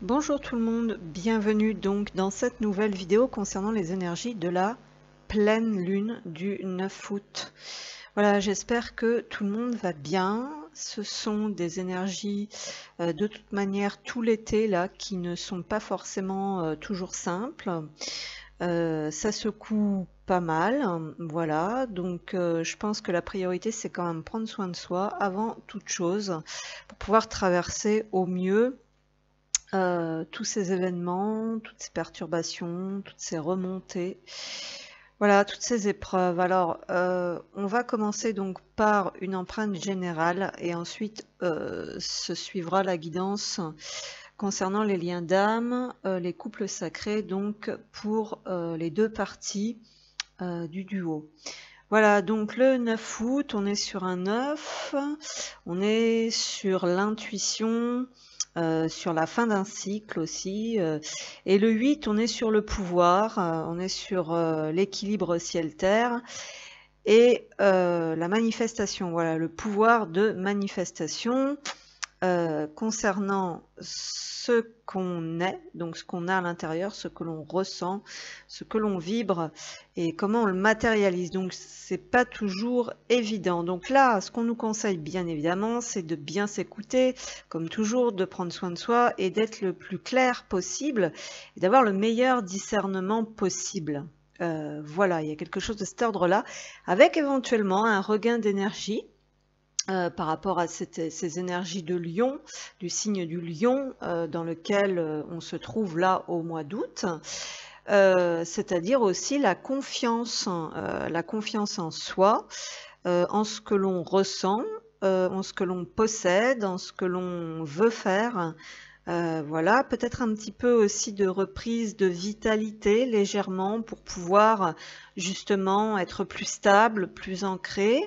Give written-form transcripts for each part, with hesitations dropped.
Bonjour tout le monde, bienvenue donc dans cette nouvelle vidéo concernant les énergies de la pleine lune du 9 août. Voilà, j'espère que tout le monde va bien. Ce sont des énergies de toute manière tout l'été là qui ne sont pas forcément toujours simples. Ça secoue pas mal, voilà, donc je pense que la priorité c'est quand même prendre soin de soi avant toute chose pour pouvoir traverser au mieux tous ces événements, toutes ces perturbations, toutes ces remontées, voilà, toutes ces épreuves. Alors, on va commencer donc par une empreinte générale et ensuite se suivra la guidance concernant les liens d'âme, les couples sacrés, donc pour les deux parties du duo. Voilà, donc le 9 août, on est sur un 9, on est sur l'intuition, sur la fin d'un cycle aussi. Et le 8, on est sur le pouvoir, on est sur l'équilibre ciel-terre et la manifestation. Voilà, le pouvoir de manifestation concernant ce qu'on est, donc ce qu'on a à l'intérieur, ce que l'on ressent, ce que l'on vibre et comment on le matérialise. Donc c'est pas toujours évident. Donc là, ce qu'on nous conseille bien évidemment, c'est de bien s'écouter, comme toujours, de prendre soin de soi et d'être le plus clair possible et d'avoir le meilleur discernement possible. Voilà, il y a quelque chose de cet ordre-là, avec éventuellement un regain d'énergie par rapport à ces énergies de lion, du signe du lion dans lequel on se trouve là au mois d'août, c'est-à-dire aussi la confiance en soi, en ce que l'on ressent, en ce que l'on possède, en ce que l'on veut faire. Voilà, peut-être un petit peu aussi de reprise de vitalité légèrement pour pouvoir justement être plus stable, plus ancré.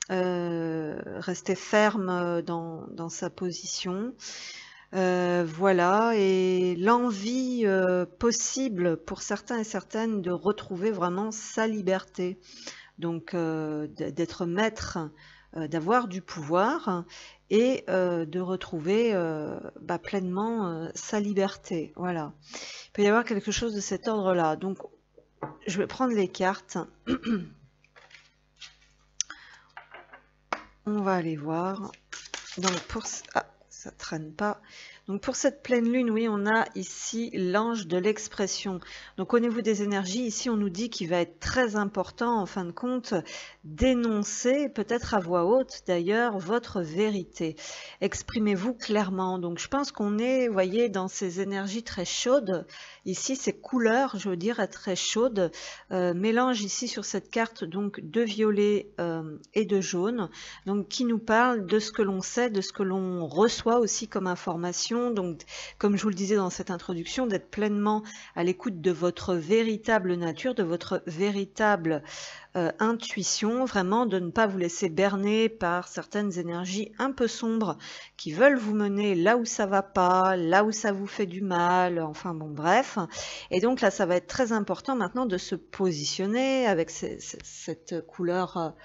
Rester ferme dans sa position. Voilà, et l'envie possible pour certains et certaines de retrouver vraiment sa liberté. Donc d'être maître, d'avoir du pouvoir et de retrouver pleinement sa liberté. Voilà. Il peut y avoir quelque chose de cet ordre-là. Donc je vais prendre les cartes. On va aller voir. Donc ça traîne pas. Donc pour cette pleine lune, oui, on a ici l'ange de l'expression. Donc au niveau des énergies, ici on nous dit qu'il va être très important, en fin de compte, d'énoncer, peut-être à voix haute d'ailleurs, votre vérité. Exprimez-vous clairement. Donc je pense qu'on est, vous voyez, dans ces énergies très chaudes. Ici, ces couleurs, je veux dire, est très chaudes. Mélange ici sur cette carte donc de violet et de jaune. Donc qui nous parle de ce que l'on sait, de ce que l'on reçoit aussi comme information. Donc comme je vous le disais dans cette introduction, d'être pleinement à l'écoute de votre véritable nature, de votre véritable intuition, vraiment de ne pas vous laisser berner par certaines énergies un peu sombres qui veulent vous mener là où ça va pas, là où ça vous fait du mal, enfin bon bref. Et donc là ça va être très important maintenant de se positionner avec cette couleur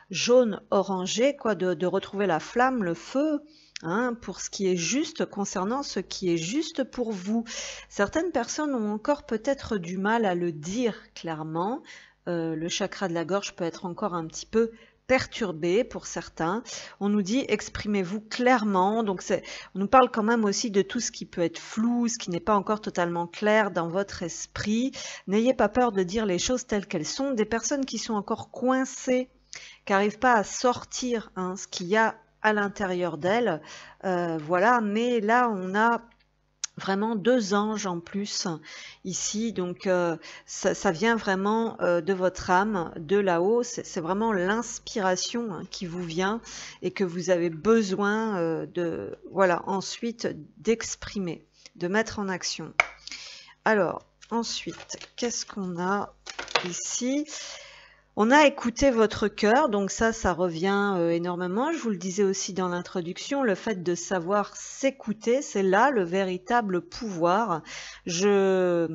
jaune orangé, quoi, de retrouver la flamme, le feu, hein, pour ce qui est juste, concernant ce qui est juste pour vous. Certaines personnes ont encore peut-être du mal à le dire clairement. Le chakra de la gorge peut être encore un petit peu perturbé pour certains. On nous dit exprimez-vous clairement. Donc on nous parle quand même aussi de tout ce qui peut être flou, ce qui n'est pas encore totalement clair dans votre esprit. N'ayez pas peur de dire les choses telles qu'elles sont. Des personnes qui sont encore coincées, qui n'arrivent pas à sortir ce qu'il y a à l'intérieur d'elles. Voilà, mais là on a vraiment deux anges en plus ici, donc ça vient vraiment de votre âme, de là-haut. C'est vraiment l'inspiration qui vous vient et que vous avez besoin de, voilà, ensuite d'exprimer, de mettre en action. Alors ensuite, qu'est-ce qu'on a ici? On a écouté votre cœur, donc ça revient énormément. Je vous le disais aussi dans l'introduction, le fait de savoir s'écouter, c'est là le véritable pouvoir. Je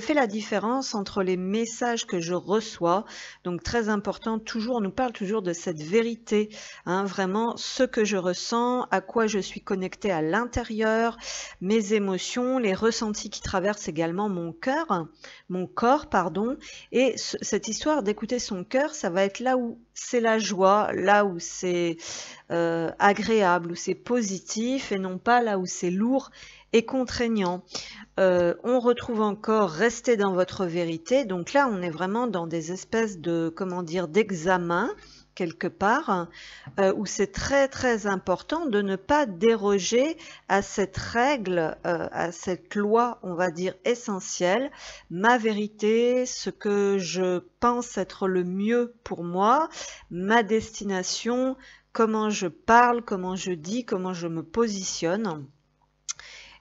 fais la différence entre les messages que je reçois, donc très important, toujours, on nous parle toujours de cette vérité, hein, vraiment ce que je ressens, à quoi je suis connectée à l'intérieur, mes émotions, les ressentis qui traversent également mon corps, pardon, et cette histoire d'écouter son cœur, ça va être là où c'est la joie, là où c'est agréable, où c'est positif, et non pas là où c'est lourd et contraignant. On retrouve encore rester dans votre vérité. Donc là, on est vraiment dans des espèces de, comment dire, d'examen quelque part, où c'est très très important de ne pas déroger à cette règle, à cette loi, on va dire, essentielle, ma vérité, ce que je pense être le mieux pour moi, ma destination, comment je parle, comment je dis, comment je me positionne.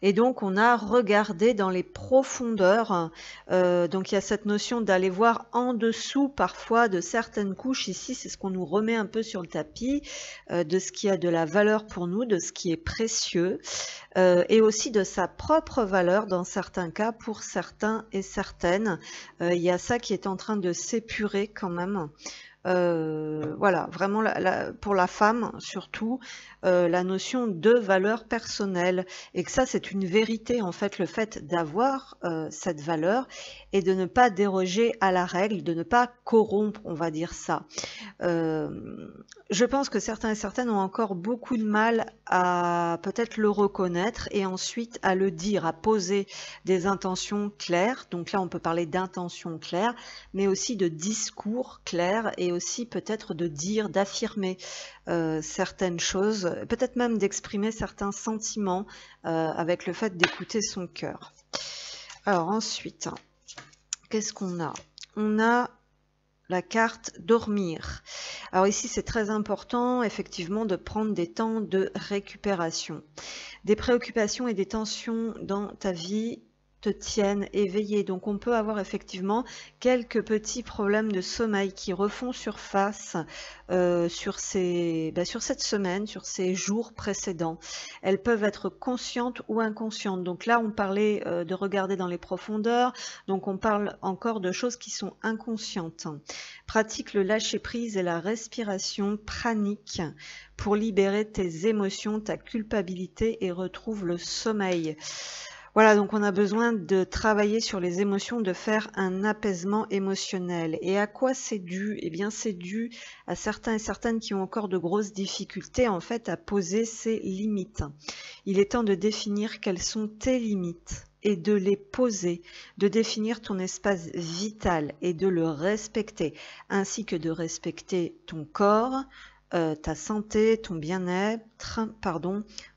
Et donc, on a regardé dans les profondeurs. Donc, il y a cette notion d'aller voir en dessous parfois de certaines couches. Ici, c'est ce qu'on nous remet un peu sur le tapis, de ce qui a de la valeur pour nous, de ce qui est précieux, et aussi de sa propre valeur dans certains cas, pour certains et certaines. Il y a ça qui est en train de s'épurer quand même. Voilà, vraiment pour la femme surtout, la notion de valeur personnelle, et que ça c'est une vérité en fait, le fait d'avoir cette valeur et de ne pas déroger à la règle, de ne pas corrompre, on va dire ça. Je pense que certains et certaines ont encore beaucoup de mal à peut-être le reconnaître et ensuite à le dire, à poser des intentions claires. Donc là on peut parler d'intentions claires, mais aussi de discours clairs, et aussi peut-être de dire, d'affirmer certaines choses, peut-être même d'exprimer certains sentiments avec le fait d'écouter son cœur. Alors ensuite, qu'est-ce qu'on a? On a la carte dormir. Alors ici, c'est très important, effectivement, de prendre des temps de récupération. Des préoccupations et des tensions dans ta vie te tiennent éveillé. Donc on peut avoir effectivement quelques petits problèmes de sommeil qui refont surface sur cette semaine, sur ces jours précédents. Elles peuvent être conscientes ou inconscientes. Donc là, on parlait de regarder dans les profondeurs. Donc on parle encore de choses qui sont inconscientes. Pratique le lâcher-prise et la respiration pranique pour libérer tes émotions, ta culpabilité, et retrouve le sommeil. Voilà, donc on a besoin de travailler sur les émotions, de faire un apaisement émotionnel. Et à quoi c'est dû? Eh bien, c'est dû à certains et certaines qui ont encore de grosses difficultés, en fait, à poser ces limites. Il est temps de définir quelles sont tes limites et de les poser, de définir ton espace vital et de le respecter, ainsi que de respecter ton corps, ta santé, ton bien-être,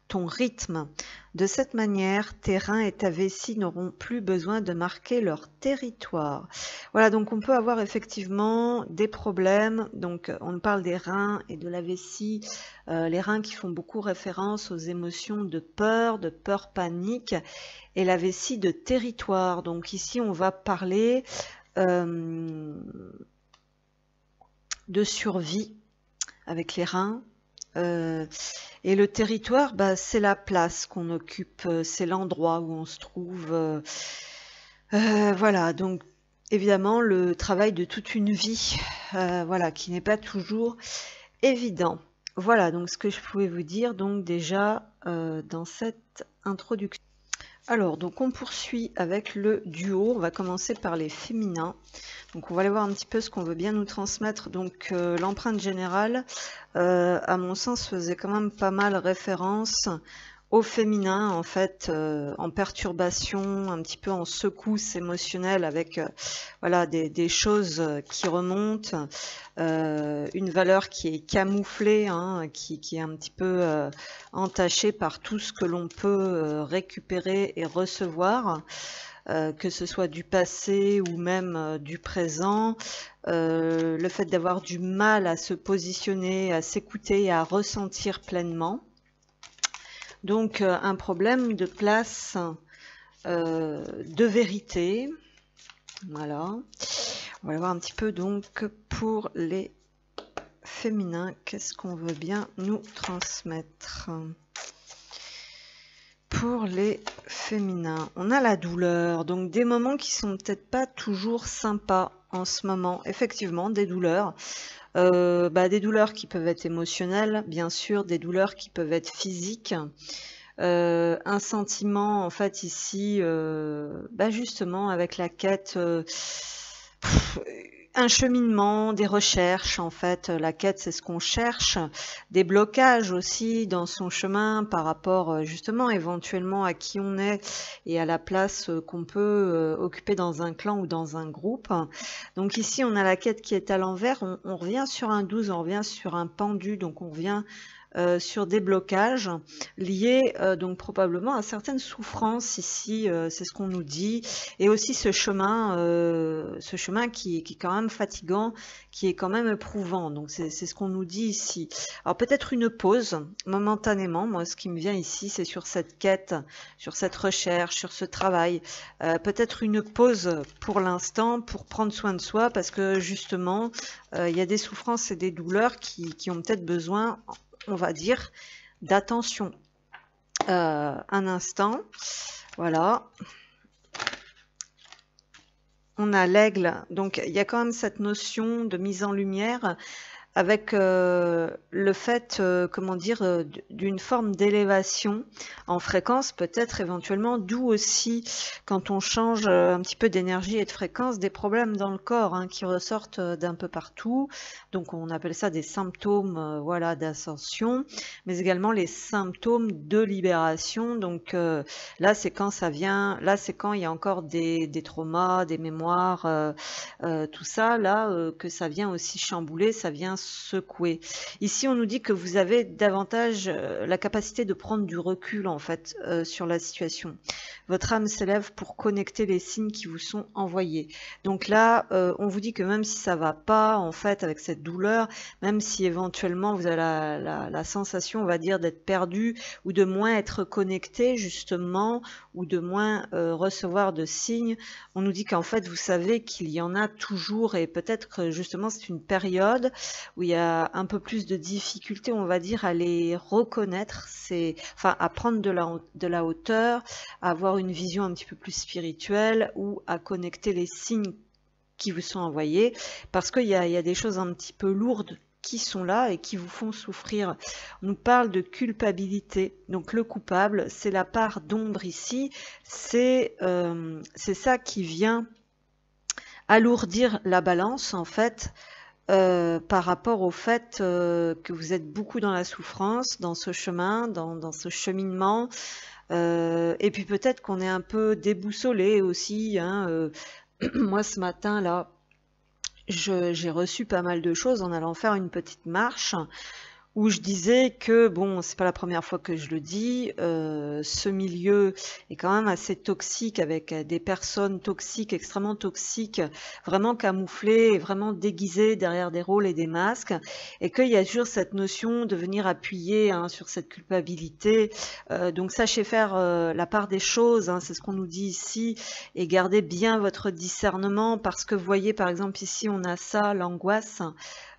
ton rythme. De cette manière, tes reins et ta vessie n'auront plus besoin de marquer leur territoire. Voilà, donc on peut avoir effectivement des problèmes. Donc on parle des reins et de la vessie, les reins qui font beaucoup référence aux émotions de peur panique, et la vessie de territoire. Donc ici on va parler de survie avec les reins. Et le territoire, c'est la place qu'on occupe, c'est l'endroit où on se trouve. Voilà, donc évidemment le travail de toute une vie, voilà, qui n'est pas toujours évident. Voilà, donc ce que je pouvais vous dire donc déjà dans cette introduction. Alors, donc on poursuit avec le duo. On va commencer par les féminins. Donc on va aller voir un petit peu ce qu'on veut bien nous transmettre. Donc l'empreinte générale, à mon sens, faisait quand même pas mal référence au féminin, en fait, en perturbation, un petit peu en secousse émotionnelle, avec voilà, des choses qui remontent, une valeur qui est camouflée, hein, qui est un petit peu entachée par tout ce que l'on peut récupérer et recevoir. Que ce soit du passé ou même du présent, le fait d'avoir du mal à se positionner, à s'écouter et à ressentir pleinement. Donc un problème de place, de vérité, voilà. On va voir un petit peu donc pour les féminins, qu'est-ce qu'on veut bien nous transmettre. Pour les féminins, on a la douleur, donc des moments qui sont peut-être pas toujours sympas en ce moment. Effectivement, des douleurs. Des douleurs qui peuvent être émotionnelles, bien sûr, des douleurs qui peuvent être physiques. Un sentiment, en fait, ici, justement, avec la quête, un cheminement, des recherches, en fait. La quête, c'est ce qu'on cherche. Des blocages aussi dans son chemin par rapport, justement, éventuellement à qui on est et à la place qu'on peut occuper dans un clan ou dans un groupe. Donc ici, on a la quête qui est à l'envers. On revient sur un 12, on revient sur un pendu. Donc on revient sur des blocages liés donc probablement à certaines souffrances ici, c'est ce qu'on nous dit, et aussi ce chemin qui est quand même fatigant, qui est quand même éprouvant, donc c'est ce qu'on nous dit ici. Alors peut-être une pause momentanément, moi ce qui me vient ici c'est sur cette quête, sur cette recherche, sur ce travail, peut-être une pause pour l'instant pour prendre soin de soi, parce que justement il y a des souffrances et des douleurs qui ont peut-être besoin, on va dire, d'attention. Un instant, voilà. On a l'aigle, donc il y a quand même cette notion de mise en lumière avec le fait, comment dire, d'une forme d'élévation en fréquence, peut-être éventuellement, d'où aussi, quand on change un petit peu d'énergie et de fréquence, des problèmes dans le corps hein, qui ressortent d'un peu partout. Donc on appelle ça des symptômes voilà, d'ascension, mais également les symptômes de libération. Donc là, c'est quand ça vient, là, c'est quand il y a encore des traumas, des mémoires, tout ça, là, que ça vient aussi chambouler, ça vient secouer. Ici, on nous dit que vous avez davantage la capacité de prendre du recul en fait sur la situation. Votre âme s'élève pour connecter les signes qui vous sont envoyés. Donc là, on vous dit que même si ça va pas en fait avec cette douleur, même si éventuellement vous avez la sensation, on va dire, d'être perdu ou de moins être connecté justement, ou de moins recevoir de signes, on nous dit qu'en fait vous savez qu'il y en a toujours, et peut-être que justement c'est une période où il y a un peu plus de difficulté, on va dire, à les reconnaître, enfin à prendre de la hauteur, à avoir une vision un petit peu plus spirituelle, ou à connecter les signes qui vous sont envoyés, parce qu'il y a des choses un petit peu lourdes qui sont là et qui vous font souffrir. On nous parle de culpabilité. Donc le coupable, c'est la part d'ombre ici, c'est ça qui vient alourdir la balance en fait, par rapport au fait que vous êtes beaucoup dans la souffrance, dans ce chemin, dans ce cheminement, et puis peut-être qu'on est un peu déboussolé aussi, hein, moi ce matin là, j'ai reçu pas mal de choses en allant faire une petite marche, où je disais que, bon, c'est pas la première fois que je le dis, ce milieu est quand même assez toxique, avec des personnes toxiques, extrêmement toxiques, vraiment camouflées et vraiment déguisées derrière des rôles et des masques, et qu'il y a toujours cette notion de venir appuyer hein, sur cette culpabilité. Donc sachez faire la part des choses, hein, c'est ce qu'on nous dit ici, et gardez bien votre discernement, parce que vous voyez par exemple ici on a ça, l'angoisse.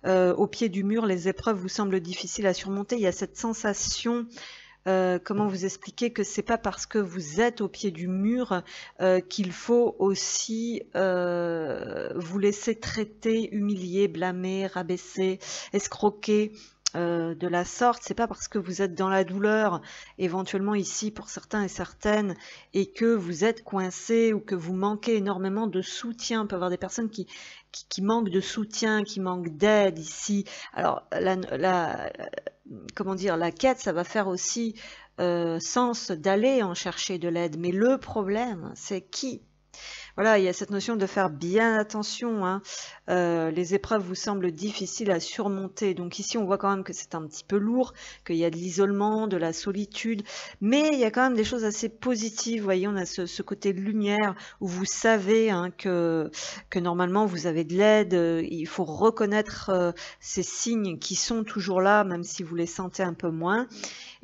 Au pied du mur, les épreuves vous semblent difficiles à surmonter. Il y a cette sensation, comment vous expliquer, que c'est pas parce que vous êtes au pied du mur qu'il faut aussi vous laisser traiter, humilier, blâmer, rabaisser, escroquer. De la sorte, c'est pas parce que vous êtes dans la douleur, éventuellement ici pour certains et certaines, et que vous êtes coincé ou que vous manquez énormément de soutien. On peut avoir des personnes qui manquent de soutien, qui manquent d'aide ici. Alors comment dire, la quête, ça va faire aussi sens d'aller en chercher de l'aide, mais le problème, c'est qui? Voilà, il y a cette notion de faire bien attention, hein. Les épreuves vous semblent difficiles à surmonter. Donc ici, on voit quand même que c'est un petit peu lourd, qu'il y a de l'isolement, de la solitude, mais il y a quand même des choses assez positives. Vous voyez, on a ce côté lumière où vous savez hein, que normalement vous avez de l'aide. Il faut reconnaître ces signes qui sont toujours là, même si vous les sentez un peu moins.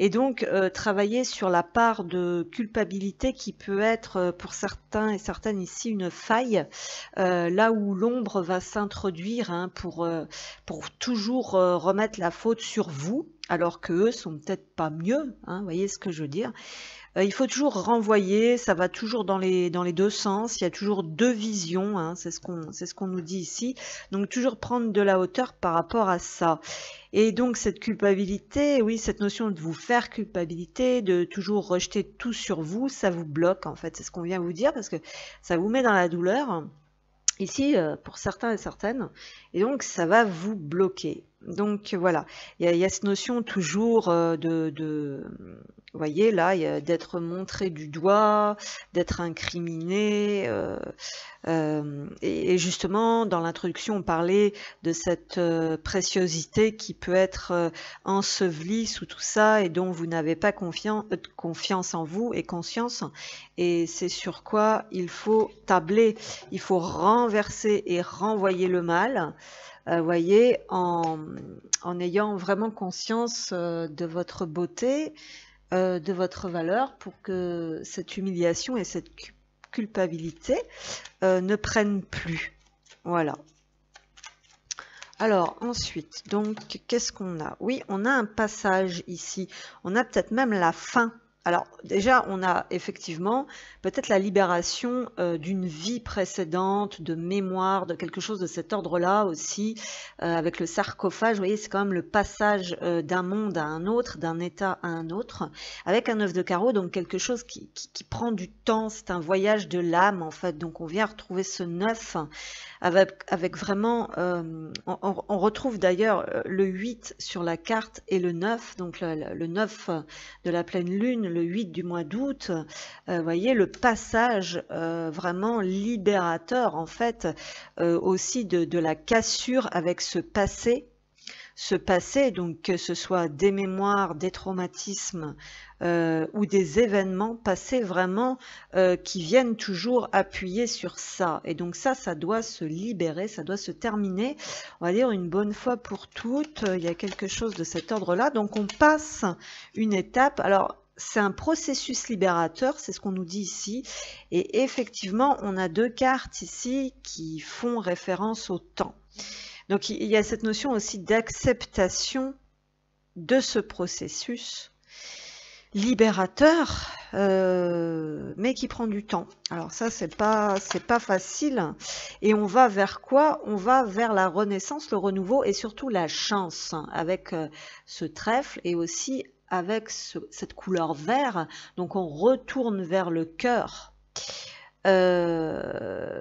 Et donc travailler sur la part de culpabilité qui peut être pour certains et certaines ici une faille, là où l'ombre va s'introduire, hein, pour toujours remettre la faute sur vous, alors que eux sont peut-être pas mieux, hein, vous voyez ce que je veux dire. Il faut toujours renvoyer, ça va toujours dans les deux sens, il y a toujours deux visions, hein, c'est ce qu'on nous dit ici. Donc toujours prendre de la hauteur par rapport à ça. Et donc cette culpabilité, oui, cette notion de vous faire culpabilité, de toujours rejeter tout sur vous, ça vous bloque en fait, c'est ce qu'on vient vous dire, parce que ça vous met dans la douleur, ici, pour certains et certaines, et donc ça va vous bloquer. Donc voilà, il y a cette notion toujours vous voyez là, d'être montré du doigt, d'être incriminé, et justement dans l'introduction on parlait de cette préciosité qui peut être ensevelie sous tout ça et dont vous n'avez pas confiance en vous et conscience, et c'est sur quoi il faut tabler, il faut renverser et renvoyer le mal. Voyez, en ayant vraiment conscience de votre beauté, de votre valeur, pour que cette humiliation et cette culpabilité ne prennent plus. Voilà. Alors ensuite, donc qu'est-ce qu'on a? Oui, on a un passage ici. On a peut-être même la fin. Alors déjà, on a effectivement peut-être la libération d'une vie précédente, de mémoire, de quelque chose de cet ordre-là aussi, avec le sarcophage. Vous voyez, c'est quand même le passage d'un monde à un autre, d'un état à un autre, avec un 9 de carreau, donc quelque chose qui prend du temps. C'est un voyage de l'âme en fait. Donc on vient retrouver ce 9 avec vraiment, on retrouve d'ailleurs le 8 sur la carte et le 9, donc le 9 de la pleine lune, le 8 du mois d'août. Voyez le passage vraiment libérateur en fait, aussi de la cassure avec ce passé, donc que ce soit des mémoires, des traumatismes ou des événements passés vraiment qui viennent toujours appuyer sur ça. Et donc ça doit se libérer, ça doit se terminer, on va dire une bonne fois pour toutes. Il y a quelque chose de cet ordre-là. Donc on passe une étape. Alors c'est un processus libérateur, c'est ce qu'on nous dit ici. Et effectivement, on a deux cartes ici qui font référence au temps. Donc il y a cette notion aussi d'acceptation de ce processus libérateur, mais qui prend du temps. Alors ça, c'est pas facile. Et on va vers quoi? On va vers la renaissance, le renouveau et surtout la chance, avec ce trèfle et aussi avec cette couleur vert. Donc on retourne vers le cœur.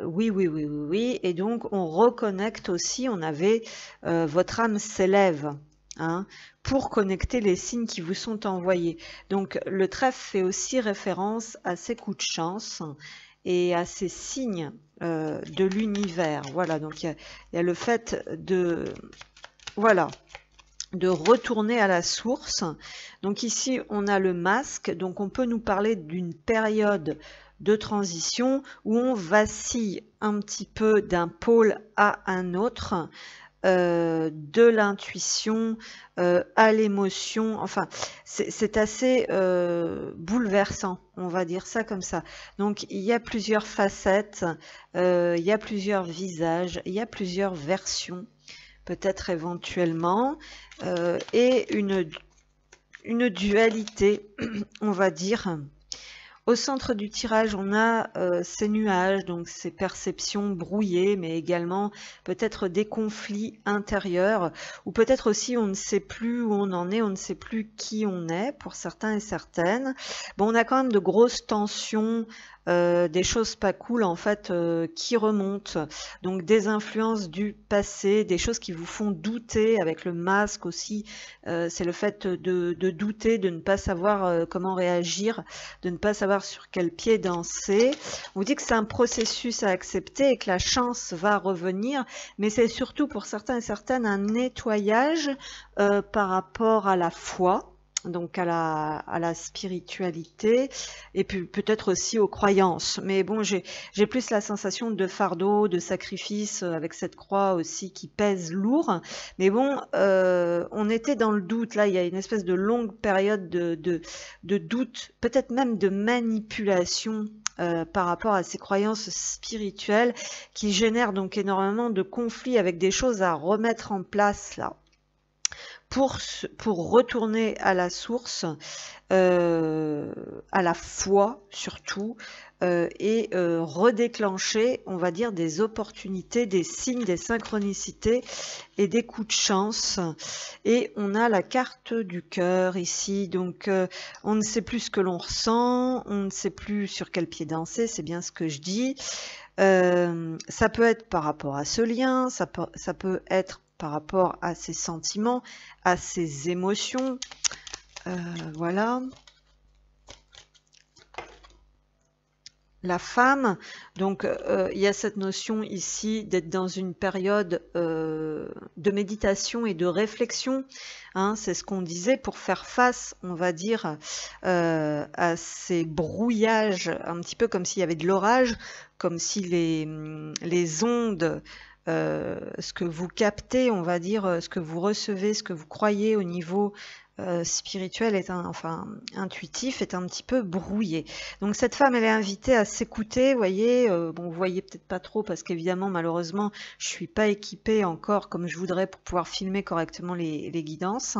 Oui. Et donc on reconnecte aussi, on avait votre âme s'élève, hein, pour connecter les signes qui vous sont envoyés. Donc le trèfle fait aussi référence à ces coups de chance et à ces signes de l'univers. Voilà, donc il y a le fait de, voilà, de retourner à la source. Donc ici on a le masque, donc on peut nous parler d'une période de transition où on vacille un petit peu d'un pôle à un autre, de l'intuition à l'émotion. Enfin, c'est assez bouleversant, on va dire ça comme ça. Donc il y a plusieurs facettes, il y a plusieurs visages, il y a plusieurs versions peut-être éventuellement, et une dualité, on va dire. Au centre du tirage, on a ces nuages, donc ces perceptions brouillées, mais également peut-être des conflits intérieurs, ou peut-être aussi on ne sait plus où on en est, on ne sait plus qui on est, pour certains et certaines. Bon, on a quand même de grosses tensions, des choses pas cool en fait qui remontent, donc des influences du passé, des choses qui vous font douter. Avec le masque aussi, c'est le fait de douter, de ne pas savoir comment réagir, de ne pas savoir sur quel pied danser. On vous dit que c'est un processus à accepter et que la chance va revenir, mais c'est surtout pour certains et certaines un nettoyage par rapport à la foi, donc à la spiritualité, et puis peut-être aussi aux croyances. Mais bon, j'ai plus la sensation de fardeau, de sacrifice, avec cette croix aussi qui pèse lourd. Mais bon, on était dans le doute. Là, il y a une espèce de longue période de doute, peut-être même de manipulation par rapport à ces croyances spirituelles qui génèrent donc énormément de conflits avec des choses à remettre en place là. Pour retourner à la source, à la foi surtout, et redéclencher, on va dire, des opportunités, des signes, des synchronicités et des coups de chance. Et on a la carte du cœur ici, donc on ne sait plus ce que l'on ressent, on ne sait plus sur quel pied danser, c'est bien ce que je dis. Ça peut être par rapport à ce lien, ça peut être par rapport à ses sentiments, à ses émotions. Voilà. La femme, donc il y a cette notion ici d'être dans une période de méditation et de réflexion, hein, c'est ce qu'on disait, pour faire face, on va dire, à ces brouillages, un petit peu comme s'il y avait de l'orage, comme si les ondes, ce que vous captez, on va dire, ce que vous recevez, ce que vous croyez au niveau spirituel, enfin intuitif, est un petit peu brouillé. Donc cette femme, elle est invitée à s'écouter, vous voyez, bon, vous voyez peut-être pas trop parce qu'évidemment, malheureusement, je suis pas équipée encore comme je voudrais pour pouvoir filmer correctement les guidances.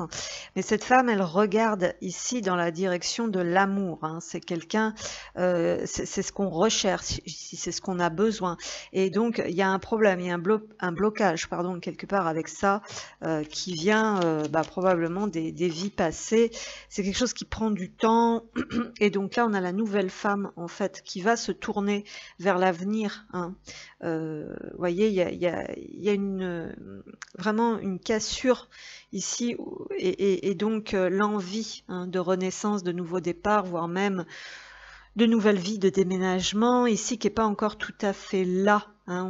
Mais cette femme, elle regarde ici dans la direction de l'amour, hein. C'est quelqu'un, c'est ce qu'on recherche, c'est ce qu'on a besoin. Et donc, il y a un problème, il y a un blocage, pardon, quelque part avec ça, qui vient probablement des vies passées. C'est quelque chose qui prend du temps. Et donc là, on a la nouvelle femme, en fait, qui va se tourner vers l'avenir, hein. Voyez, il y a vraiment une cassure ici, et donc l'envie, hein, de renaissance, de nouveau départ, voire même de nouvelles vies, de déménagement, ici qui n'est pas encore tout à fait là, hein.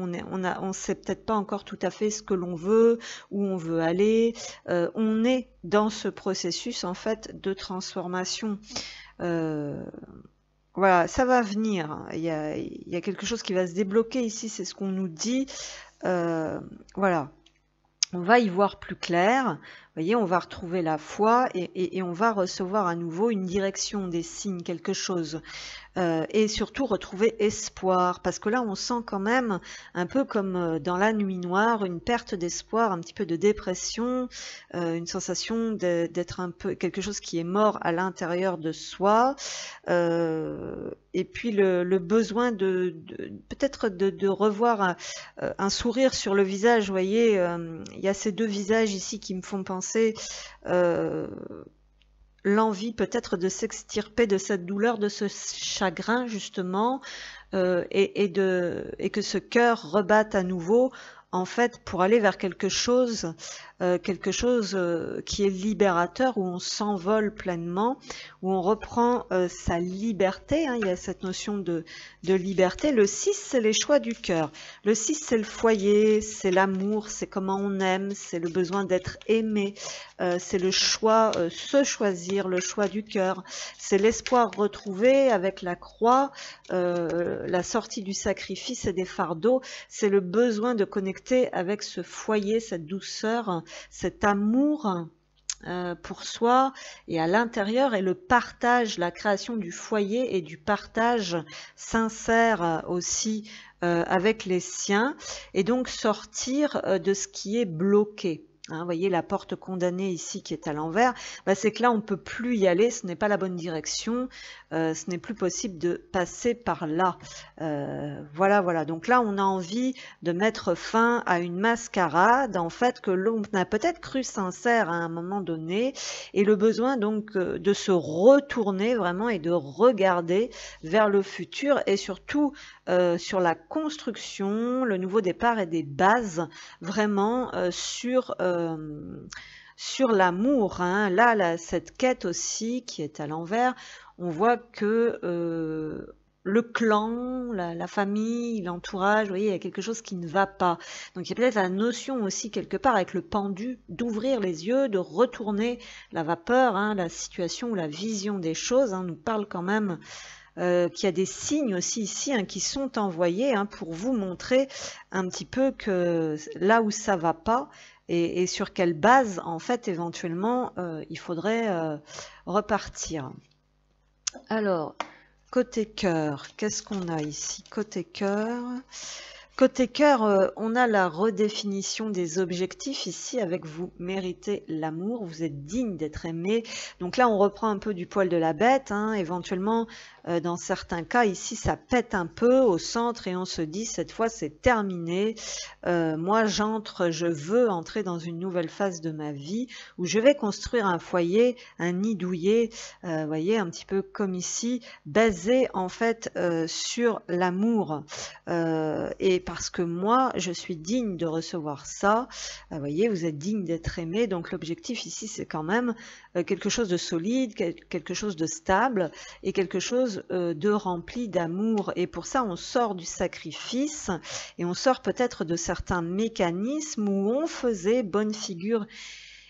On sait peut-être pas encore tout à fait ce que l'on veut, où on veut aller. On est dans ce processus en fait de transformation. Voilà, ça va venir. Il y a quelque chose qui va se débloquer ici, c'est ce qu'on nous dit. Voilà. On va y voir plus clair, vous voyez, on va retrouver la foi et on va recevoir à nouveau une direction, des signes, quelque chose. Et surtout retrouver espoir, parce que là on sent quand même un peu comme dans la nuit noire, une perte d'espoir, un petit peu de dépression, une sensation d'être un peu quelque chose qui est mort à l'intérieur de soi, et puis le besoin peut-être de revoir un sourire sur le visage. Vous voyez, il y a ces deux visages ici qui me font penser l'envie peut-être de s'extirper de cette douleur, de ce chagrin justement, et que ce cœur rebatte à nouveau, en fait, pour aller vers quelque chose qui est libérateur, où on s'envole pleinement, où on reprend sa liberté, hein. Il y a cette notion de liberté. Le 6, c'est les choix du cœur. Le 6, c'est le foyer, c'est l'amour, c'est comment on aime, c'est le besoin d'être aimé, c'est le choix, se choisir, le choix du cœur. C'est l'espoir retrouvé avec la croix, la sortie du sacrifice et des fardeaux. C'est le besoin de connecter avec ce foyer, cette douceur, cet amour pour soi et à l'intérieur, et le partage, la création du foyer et du partage sincère aussi avec les siens, et donc sortir de ce qui est bloqué. Hein, vous voyez la porte condamnée ici qui est à l'envers, c'est que là on ne peut plus y aller, ce n'est pas la bonne direction, ce n'est plus possible de passer par là. Voilà. Donc là on a envie de mettre fin à une mascarade en fait que l'on a peut-être cru sincère à un moment donné, et le besoin donc de se retourner vraiment et de regarder vers le futur, et surtout sur la construction, le nouveau départ et des bases vraiment sur l'amour, hein. Là, cette quête aussi qui est à l'envers, on voit que le clan, la famille, l'entourage, vous voyez, il y a quelque chose qui ne va pas. Donc il y a peut-être la notion aussi quelque part avec le pendu d'ouvrir les yeux, de retourner la vapeur, hein, la situation ou la vision des choses, hein, nous parle quand même qu'il y a des signes aussi ici, hein, qui sont envoyés, hein, pour vous montrer un petit peu que là où ça va pas et sur quelle base en fait éventuellement il faudrait repartir. Alors, côté cœur, qu'est-ce qu'on a ici? Côté cœur, on a la redéfinition des objectifs ici avec vous méritez l'amour, vous êtes digne d'être aimé. Donc là, on reprend un peu du poil de la bête, hein, éventuellement, dans certains cas, ici, ça pète un peu au centre et on se dit, cette fois, c'est terminé. Moi, je veux entrer dans une nouvelle phase de ma vie où je vais construire un foyer, un nid douillet, voyez, un petit peu comme ici, basé en fait sur l'amour. Et parce que moi, je suis digne de recevoir ça. Vous voyez, vous êtes digne d'être aimé. Donc l'objectif ici, c'est quand même quelque chose de solide, quelque chose de stable et quelque chose de rempli d'amour. Et pour ça, on sort du sacrifice et on sort peut-être de certains mécanismes où on faisait bonne figure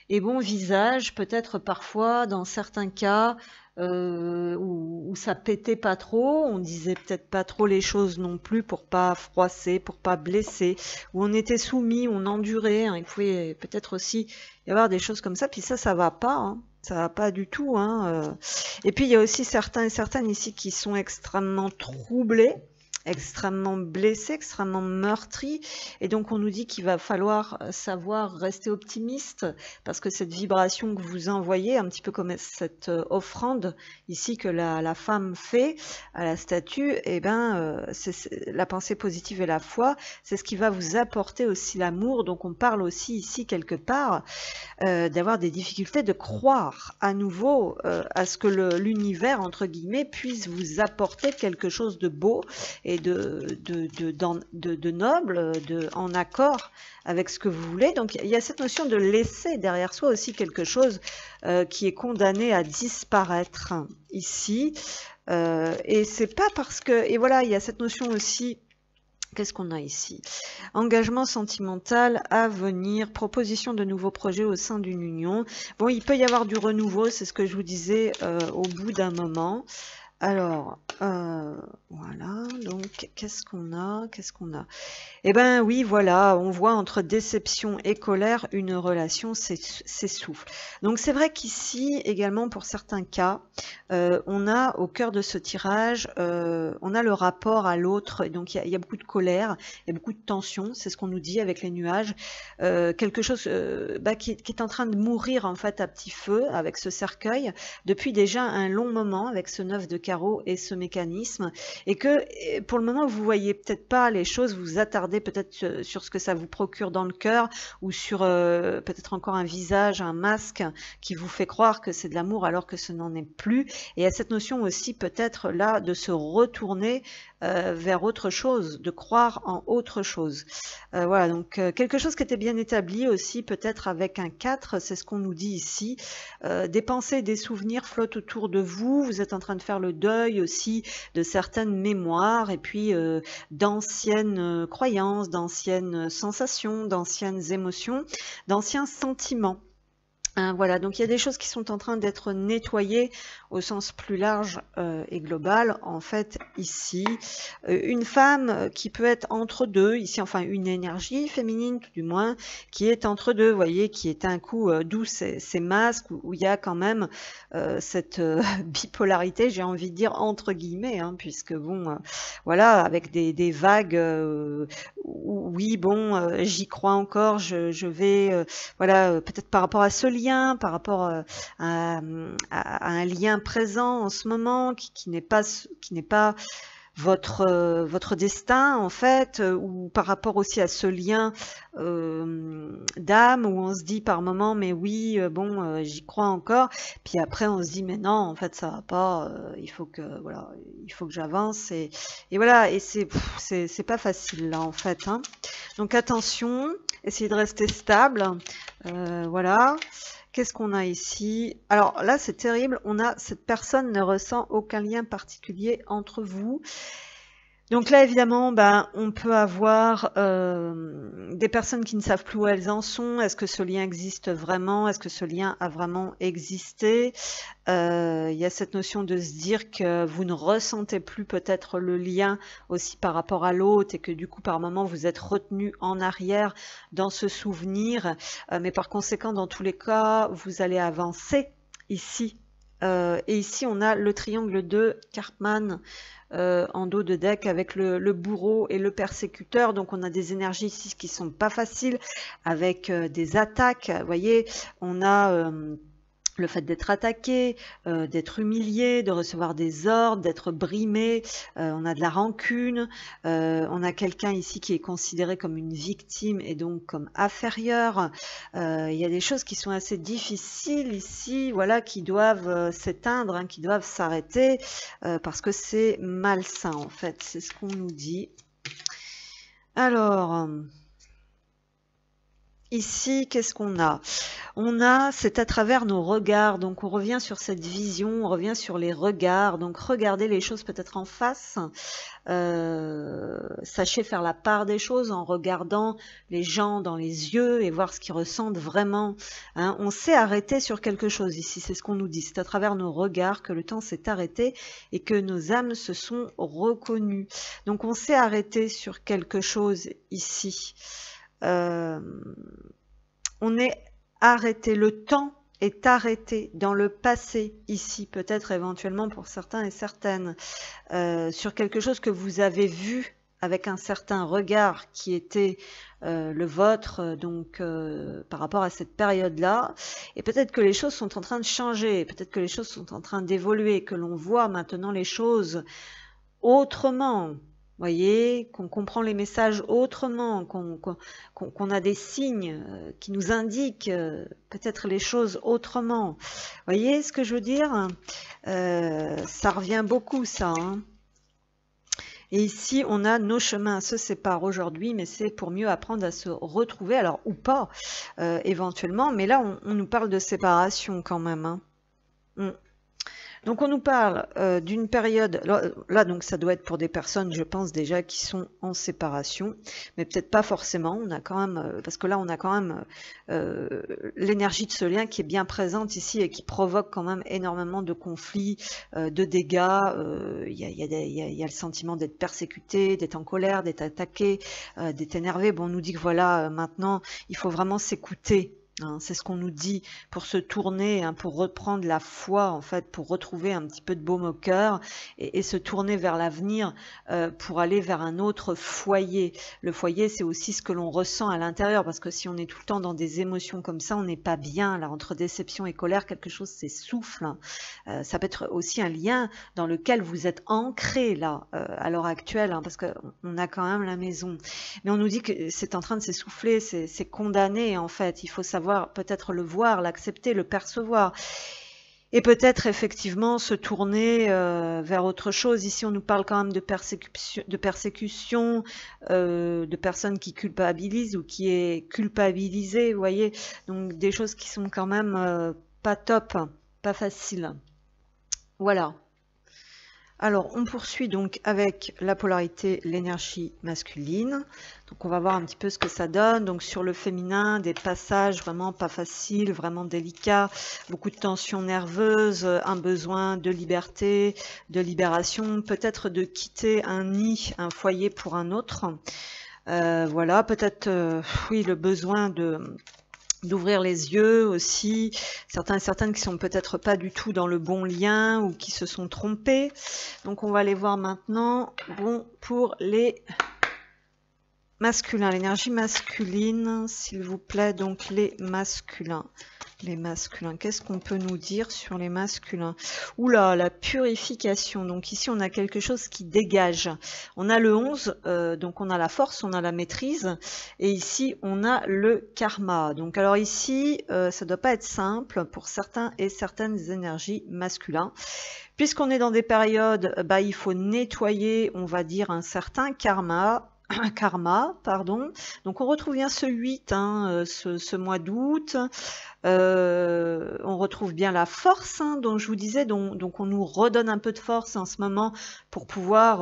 et bon visage, peut-être parfois dans certains cas où ça pétait pas trop, on disait peut-être pas trop les choses non plus pour pas froisser, pour pas blesser, où on était soumis, on endurait, hein, il pouvait peut-être aussi y avoir des choses comme ça, puis ça va pas, hein. Ça va pas du tout, hein. Et puis il y a aussi certains et certaines ici qui sont extrêmement troublés, extrêmement blessés, extrêmement meurtris, et donc on nous dit qu'il va falloir savoir rester optimiste, parce que cette vibration que vous envoyez, un petit peu comme cette offrande ici que la femme fait à la statue, et ben la pensée positive et la foi, c'est ce qui va vous apporter aussi l'amour. Donc on parle aussi ici quelque part d'avoir des difficultés de croire à nouveau à ce que l'univers, entre guillemets, puisse vous apporter quelque chose de beau et de noble, en accord avec ce que vous voulez. Donc il y a cette notion de laisser derrière soi aussi quelque chose qui est condamné à disparaître ici. Et c'est pas parce que... Et voilà, il y a cette notion aussi... Qu'est-ce qu'on a ici? Engagement sentimental à venir, proposition de nouveaux projets au sein d'une union. Bon, il peut y avoir du renouveau, c'est ce que je vous disais au bout d'un moment. Alors, voilà, donc qu'est-ce qu'on a? Eh ben oui, voilà, on voit entre déception et colère, une relation s'essouffle. Donc c'est vrai qu'ici, également pour certains cas, on a au cœur de ce tirage, on a le rapport à l'autre, donc il y a beaucoup de colère, il y a beaucoup de tension, c'est ce qu'on nous dit avec les nuages, quelque chose qui est en train de mourir en fait à petit feu avec ce cercueil, depuis déjà un long moment avec ce 9 de carreau et ce mécanisme, et que pour le moment vous voyez peut-être pas les choses, vous attardez peut-être sur ce que ça vous procure dans le cœur, ou sur peut-être encore un visage, un masque qui vous fait croire que c'est de l'amour alors que ce n'en est plus. Et il y a cette notion aussi peut-être là de se retourner vers autre chose, de croire en autre chose. Voilà, donc quelque chose qui était bien établi aussi peut-être avec un 4, c'est ce qu'on nous dit ici. Des pensées, des souvenirs flottent autour de vous, vous êtes en train de faire le deuil aussi de certaines mémoires et puis d'anciennes croyances, d'anciennes sensations, d'anciennes émotions, d'anciens sentiments. Voilà, donc il y a des choses qui sont en train d'être nettoyées au sens plus large et global, en fait, ici. Une femme qui peut être entre deux, ici, enfin une énergie féminine, tout du moins, qui est entre deux, vous voyez, qui est un coup, d'où ces masques, où il y a quand même cette bipolarité, j'ai envie de dire, entre guillemets, hein, puisque bon, voilà, avec des vagues, où, oui, bon, j'y crois encore, je vais, voilà, peut-être par rapport à ce lien, par rapport à un lien présent en ce moment qui n'est pas votre destin en fait, ou par rapport aussi à ce lien d'âme où on se dit par moment mais oui bon j'y crois encore, puis après on se dit mais non en fait ça va pas, il faut que voilà, il faut que j'avance et voilà, et c'est pas facile là en fait, hein. Donc attention, essayez de rester stable, voilà. Qu'est-ce qu'on a ici? Alors là, c'est terrible. On a cette personne ne ressent aucun lien particulier entre vous. Donc là, évidemment, ben, on peut avoir des personnes qui ne savent plus où elles en sont. Est-ce que ce lien existe vraiment? Est-ce que ce lien a vraiment existé? Il y a cette notion de se dire que vous ne ressentez plus peut-être le lien aussi par rapport à l'autre et que du coup, par moment, vous êtes retenu en arrière dans ce souvenir. Mais par conséquent, dans tous les cas, vous allez avancer ici. Et ici, on a le triangle de Karpman. En dos de deck avec le bourreau et le persécuteur. Donc on a des énergies ici qui sont pas faciles avec des attaques. Vous voyez, on a le fait d'être attaqué, d'être humilié, de recevoir des ordres, d'être brimé, on a de la rancune, on a quelqu'un ici qui est considéré comme une victime et donc comme inférieur. Il y a des choses qui sont assez difficiles ici, voilà, qui doivent s'éteindre, hein, qui doivent s'arrêter, parce que c'est malsain en fait, c'est ce qu'on nous dit. Alors... ici, qu'est-ce qu'on a? On a, c'est à travers nos regards, donc on revient sur cette vision, on revient sur les regards, donc regardez les choses peut-être en face, sachez faire la part des choses en regardant les gens dans les yeux et voir ce qu'ils ressentent vraiment. Hein. On s'est arrêté sur quelque chose ici, c'est ce qu'on nous dit, c'est à travers nos regards que le temps s'est arrêté et que nos âmes se sont reconnues. Donc on s'est arrêté sur quelque chose ici. On est arrêté, le temps est arrêté dans le passé ici, peut-être éventuellement pour certains et certaines, sur quelque chose que vous avez vu avec un certain regard qui était le vôtre, donc par rapport à cette période-là, et peut-être que les choses sont en train de changer, peut-être que les choses sont en train d'évoluer, que l'on voit maintenant les choses autrement. Voyez, qu'on comprend les messages autrement, qu'on a des signes qui nous indiquent peut-être les choses autrement. Voyez ce que je veux dire? Ça revient beaucoup, ça. Hein. Et ici, on a nos chemins se séparent aujourd'hui, mais c'est pour mieux apprendre à se retrouver, alors ou pas, éventuellement. Mais là, on nous parle de séparation quand même. Hein. Donc on nous parle d'une période, là donc ça doit être pour des personnes je pense déjà qui sont en séparation, mais peut-être pas forcément, on a quand même, parce que là on a quand même l'énergie de ce lien qui est bien présente ici et qui provoque quand même énormément de conflits, de dégâts, il y a le sentiment d'être persécuté, d'être en colère, d'être attaqué, d'être énervé. Bon on nous dit que voilà, maintenant il faut vraiment s'écouter. Hein, c'est ce qu'on nous dit pour se tourner, hein, pour reprendre la foi, en fait, pour retrouver un petit peu de baume au cœur et se tourner vers l'avenir pour aller vers un autre foyer. Le foyer, c'est aussi ce que l'on ressent à l'intérieur, parce que si on est tout le temps dans des émotions comme ça, on n'est pas bien. Là, entre déception et colère, quelque chose s'essouffle. Hein. Ça peut être aussi un lien dans lequel vous êtes ancré, là, à l'heure actuelle, hein, parce qu'on a quand même la maison. Mais on nous dit que c'est en train de s'essouffler, c'est condamné, en fait. Il faut savoir peut-être le voir, l'accepter, le percevoir et peut-être effectivement se tourner vers autre chose. Ici on nous parle quand même de persécution, de personnes qui culpabilisent ou qui est culpabilisée, vous voyez, donc des choses qui sont quand même pas top, pas faciles. Voilà. Alors, on poursuit donc avec la polarité, l'énergie masculine. Donc, on va voir un petit peu ce que ça donne. Donc, sur le féminin, des passages vraiment pas faciles, vraiment délicats, beaucoup de tensions nerveuses, un besoin de liberté, de libération, peut-être de quitter un nid, un foyer pour un autre. Voilà, peut-être, oui, le besoin d'ouvrir les yeux aussi, certains et certaines qui sont peut-être pas du tout dans le bon lien ou qui se sont trompés. Donc on va aller voir maintenant, bon, pour les masculins, l'énergie masculine, s'il vous plaît, donc les masculins. Les masculins, qu'est-ce qu'on peut nous dire sur les masculins? Oula, la purification. Donc ici, on a quelque chose qui dégage. On a le 11, donc on a la force, on a la maîtrise. Et ici, on a le karma. Donc alors ici, ça ne doit pas être simple pour certains et certaines énergies masculines. Puisqu'on est dans des périodes, il faut nettoyer, on va dire, un certain karma. karma, pardon. Donc on retrouve bien ce 8, hein, ce mois d'août. On retrouve bien la force, hein, dont je vous disais, donc on nous redonne un peu de force en ce moment pour pouvoir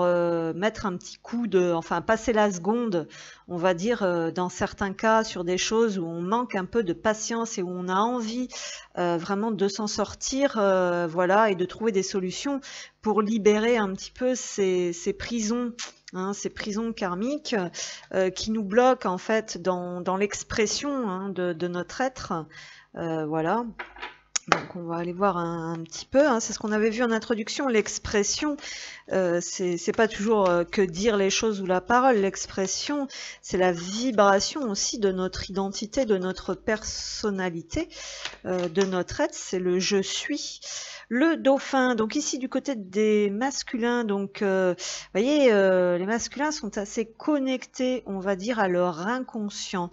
mettre un petit coup de, enfin passer la seconde, on va dire dans certains cas sur des choses où on manque un peu de patience et où on a envie vraiment de s'en sortir, voilà, et de trouver des solutions pour libérer un petit peu ces prisons. Hein, ces prisons karmiques qui nous bloquent en fait dans l'expression, hein, de notre être. Voilà. Donc on va aller voir un petit peu, hein. C'est ce qu'on avait vu en introduction, l'expression, c'est pas toujours que dire les choses ou la parole, l'expression, c'est la vibration aussi de notre identité, de notre personnalité, de notre être, c'est le je suis. Le dauphin, donc ici du côté des masculins, donc vous voyez, les masculins sont assez connectés, on va dire, à leur inconscient.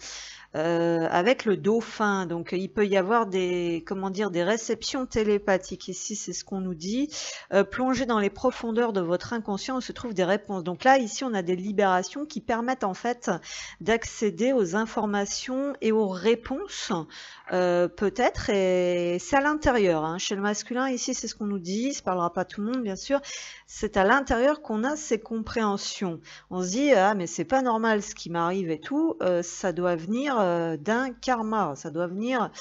Avec le dauphin, donc il peut y avoir des, comment dire, des réceptions télépathiques. Ici, c'est ce qu'on nous dit. Plongez dans les profondeurs de votre inconscient où se trouvent des réponses. Donc là, ici, on a des libérations qui permettent en fait d'accéder aux informations et aux réponses, peut-être. Et c'est à l'intérieur. Hein. Chez le masculin, ici, c'est ce qu'on nous dit. Ça ne parlera pas tout le monde, bien sûr. C'est à l'intérieur qu'on a ces compréhensions. On se dit, ah, mais c'est pas normal ce qui m'arrive et tout. Ça doit venir d'un karma, ça doit venir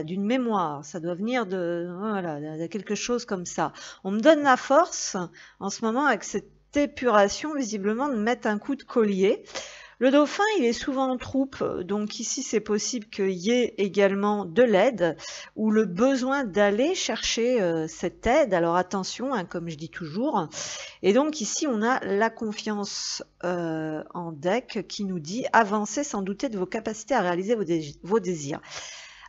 d'une mémoire, ça doit venir voilà, de quelque chose comme ça. On me donne la force en ce moment avec cette épuration visiblement de mettre un coup de collier. Le dauphin, il est souvent en troupe, donc ici c'est possible qu'il y ait également de l'aide ou le besoin d'aller chercher cette aide. Alors attention, hein, comme je dis toujours. Et donc ici on a la confiance en deck qui nous dit avancez sans douter de vos capacités à réaliser vos désirs.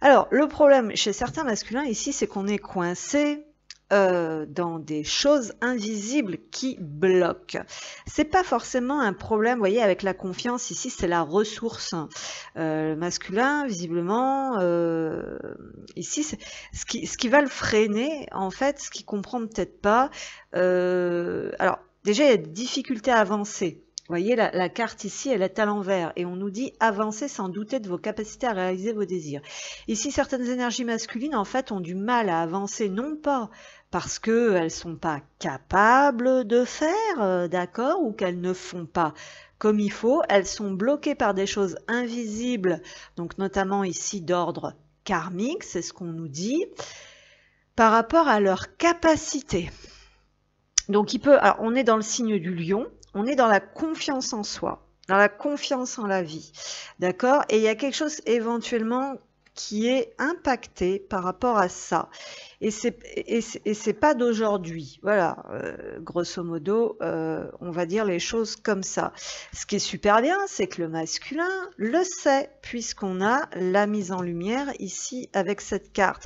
Alors le problème chez certains masculins ici, c'est qu'on est coincé dans des choses invisibles qui bloquent. C'est pas forcément un problème, vous voyez, avec la confiance, ici c'est la ressource. Le masculin, visiblement, ici, ce qui va le freiner, en fait, ce qu'il comprend peut-être pas, alors déjà il y a des difficultés à avancer. Vous voyez, la carte ici, elle est à l'envers et on nous dit avancez sans douter de vos capacités à réaliser vos désirs. Ici, certaines énergies masculines, en fait, ont du mal à avancer, non pas parce qu'elles ne sont pas capables de faire, d'accord, ou qu'elles ne font pas comme il faut, elles sont bloquées par des choses invisibles, donc notamment ici d'ordre karmique, c'est ce qu'on nous dit, par rapport à leur capacité. Donc alors on est dans le signe du lion, on est dans la confiance en soi, dans la confiance en la vie, d'accord? Et il y a quelque chose éventuellement qui est impacté par rapport à ça. Et c'est pas d'aujourd'hui. Voilà, grosso modo, on va dire les choses comme ça. Ce qui est super bien, c'est que le masculin le sait, puisqu'on a la mise en lumière ici avec cette carte.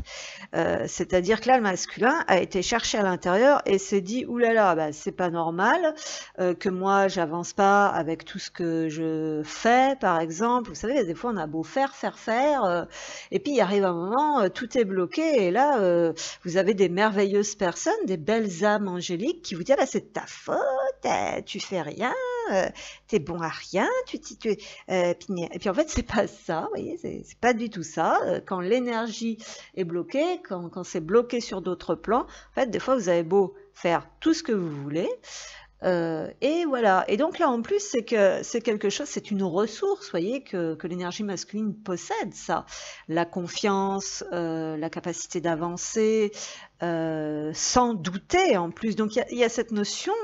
C'est-à-dire que là, le masculin a été cherché à l'intérieur et s'est dit, oulala, bah, c'est pas normal que moi, j'avance pas avec tout ce que je fais, par exemple. Vous savez, des fois, on a beau faire, et puis il arrive un moment, tout est bloqué, et là, vous avez des merveilleuses personnes, des belles âmes angéliques qui vous disent ah bah, c'est de ta faute, tu fais rien, t'es bon à rien, et puis en fait c'est pas ça, vous voyez, c'est pas du tout ça. Quand l'énergie est bloquée, quand c'est bloqué sur d'autres plans, en fait des fois vous avez beau faire tout ce que vous voulez. Et voilà. Et donc là en plus c'est que c'est quelque chose, c'est une ressource, voyez, que l'énergie masculine possède, ça, la confiance, la capacité d'avancer, sans douter en plus. Donc il y a cette notion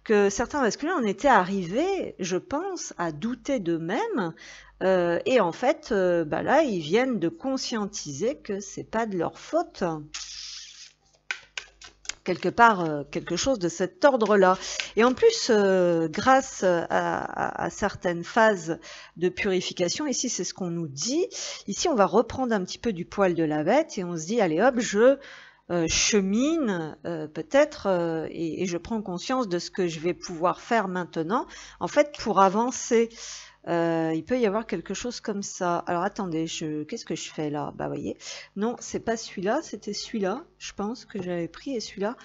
que certains masculins en étaient arrivés, je pense, à douter d'eux-mêmes. Et en fait, bah là, ils viennent de conscientiser que c'est pas de leur faute. Quelque part, quelque chose de cet ordre-là. Et en plus, grâce à certaines phases de purification, ici c'est ce qu'on nous dit, ici on va reprendre un petit peu du poil de la bête et on se dit, allez hop, je chemine peut-être et je prends conscience de ce que je vais pouvoir faire maintenant, en fait pour avancer. Il peut y avoir quelque chose comme ça. Alors attendez, qu'est-ce que je fais là? Bah voyez, non, c'est pas celui-là, c'était celui-là, je pense que j'avais pris, et celui-là,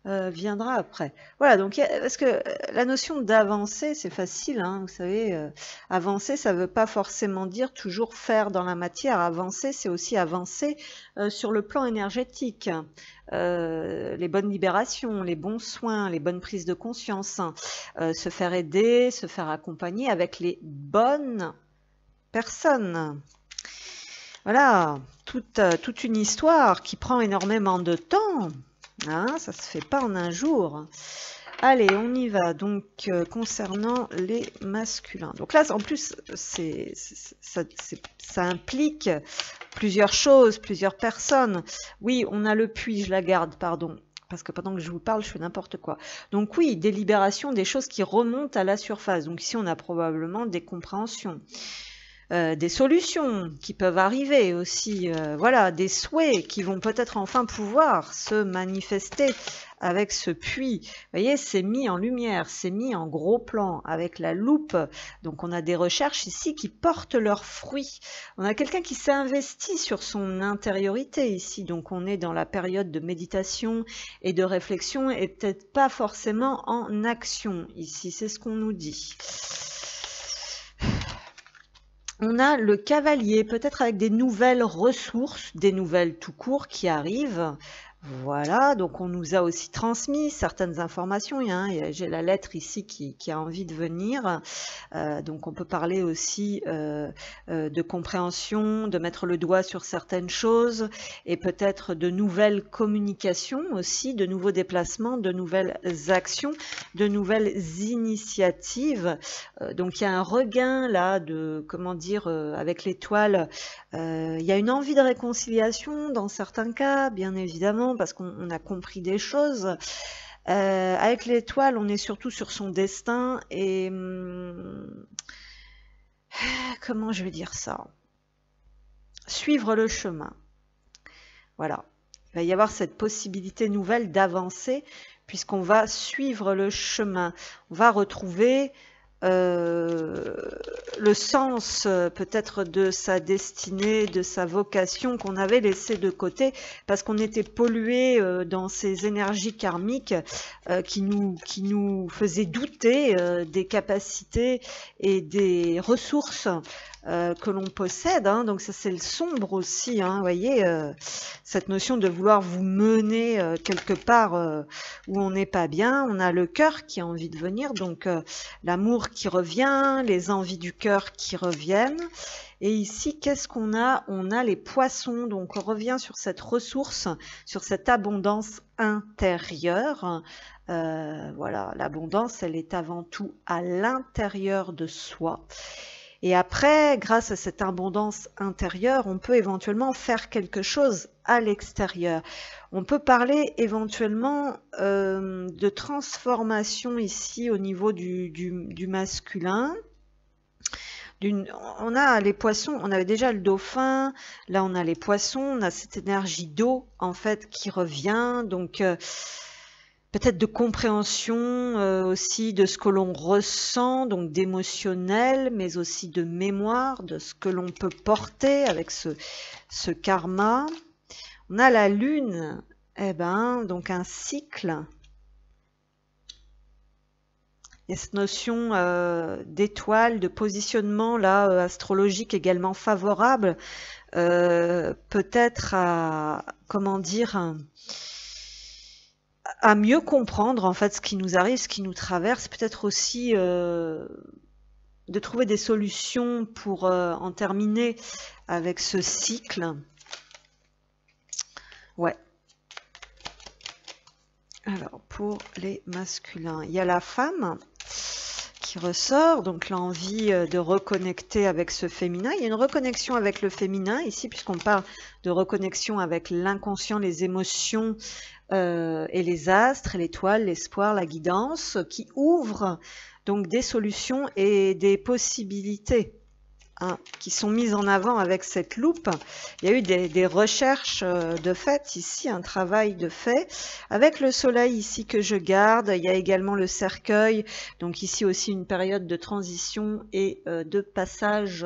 viendra après. Voilà, donc parce que la notion d'avancer, c'est facile, hein, vous savez, avancer, ça ne veut pas forcément dire toujours faire dans la matière. Avancer, c'est aussi avancer sur le plan énergétique. Les bonnes libérations, les bons soins, les bonnes prises de conscience, se faire aider, se faire accompagner avec les bonnes personnes. Voilà, toute une histoire qui prend énormément de temps. Hein, ça se fait pas en un jour. Allez, on y va. Donc, concernant les masculins. Donc là, en plus, ça implique plusieurs choses, plusieurs personnes. Oui, on a le puits, je la garde, pardon. Parce que pendant que je vous parle, je fais n'importe quoi. Donc oui, des libérations, des choses qui remontent à la surface. Donc ici, on a probablement des compréhensions. Des solutions qui peuvent arriver aussi, voilà, des souhaits qui vont peut-être enfin pouvoir se manifester avec ce puits. Vous voyez, c'est mis en lumière, c'est mis en gros plan avec la loupe. Donc on a des recherches ici qui portent leurs fruits. On a quelqu'un qui s'est investi sur son intériorité ici. Donc on est dans la période de méditation et de réflexion et peut-être pas forcément en action ici. C'est ce qu'on nous dit. On a le cavalier, peut-être avec des nouvelles ressources, des nouvelles tout court qui arrivent. Voilà, donc on nous a aussi transmis certaines informations. J'ai la lettre ici qui a envie de venir. Donc on peut parler aussi de compréhension, de mettre le doigt sur certaines choses et peut-être de nouvelles communications aussi, de nouveaux déplacements, de nouvelles actions, de nouvelles initiatives. Donc il y a un regain là de, comment dire, avec l'étoile. Il y a une envie de réconciliation dans certains cas, bien évidemment, parce qu'on a compris des choses. Avec l'étoile, on est surtout sur son destin et comment je vais dire ça? Suivre le chemin. Voilà. Il va y avoir cette possibilité nouvelle d'avancer puisqu'on va suivre le chemin. On va retrouver le sens peut-être de sa destinée, de sa vocation qu'on avait laissé de côté parce qu'on était pollué dans ces énergies karmiques qui nous faisaient douter des capacités et des ressources que l'on possède, hein. Donc ça c'est le sombre aussi, hein, vous voyez, cette notion de vouloir vous mener quelque part où on n'est pas bien. On a le cœur qui a envie de venir, donc l'amour qui revient, les envies du cœur qui reviennent. Et ici, qu'est-ce qu'on a? On a les poissons, donc on revient sur cette ressource, sur cette abondance intérieure. Voilà, l'abondance, elle est avant tout à l'intérieur de soi. Et après, grâce à cette abondance intérieure, on peut éventuellement faire quelque chose à l'extérieur. On peut parler éventuellement de transformation ici au niveau du masculin. On a les poissons, on avait déjà le dauphin, là on a les poissons, on a cette énergie d'eau en fait qui revient, donc peut-être de compréhension aussi de ce que l'on ressent, donc d'émotionnel, mais aussi de mémoire, de ce que l'on peut porter avec ce karma. On a la lune, donc un cycle. Il y a cette notion d'étoile, de positionnement là astrologique également favorable, peut-être à, comment dire, à mieux comprendre en fait ce qui nous arrive, ce qui nous traverse, peut-être aussi de trouver des solutions pour en terminer avec ce cycle. Ouais. Alors, pour les masculins, il y a la femme qui ressort, donc l'envie de reconnecter avec ce féminin. Il y a une reconnexion avec le féminin ici, puisqu'on parle de reconnexion avec l'inconscient, les émotions et les astres, et l'étoile, l'espoir, la guidance, qui ouvre donc des solutions et des possibilités. hein, qui sont mises en avant avec cette loupe. Il y a eu des recherches de fait ici, un travail de fait. Avec le soleil ici que je garde, il y a également le cercueil. Donc ici aussi une période de transition et de passage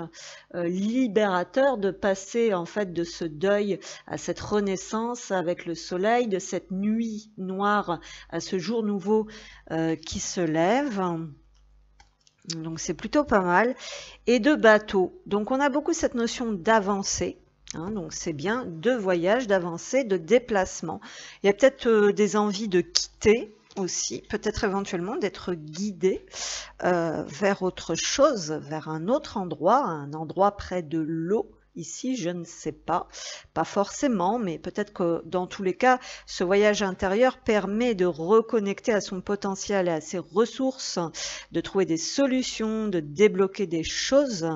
libérateur, de passer en fait de ce deuil à cette renaissance avec le soleil, de cette nuit noire à ce jour nouveau qui se lève. Donc c'est plutôt pas mal. Et de bateau. Donc on a beaucoup cette notion d'avancée. Hein, donc c'est bien, de voyage, d'avancée, de déplacement. Il y a peut-être des envies de quitter aussi, peut-être éventuellement d'être guidé vers autre chose, vers un autre endroit, un endroit près de l'eau. Ici, je ne sais pas forcément, mais peut-être que dans tous les cas, ce voyage intérieur permet de reconnecter à son potentiel et à ses ressources, de trouver des solutions, de débloquer des choses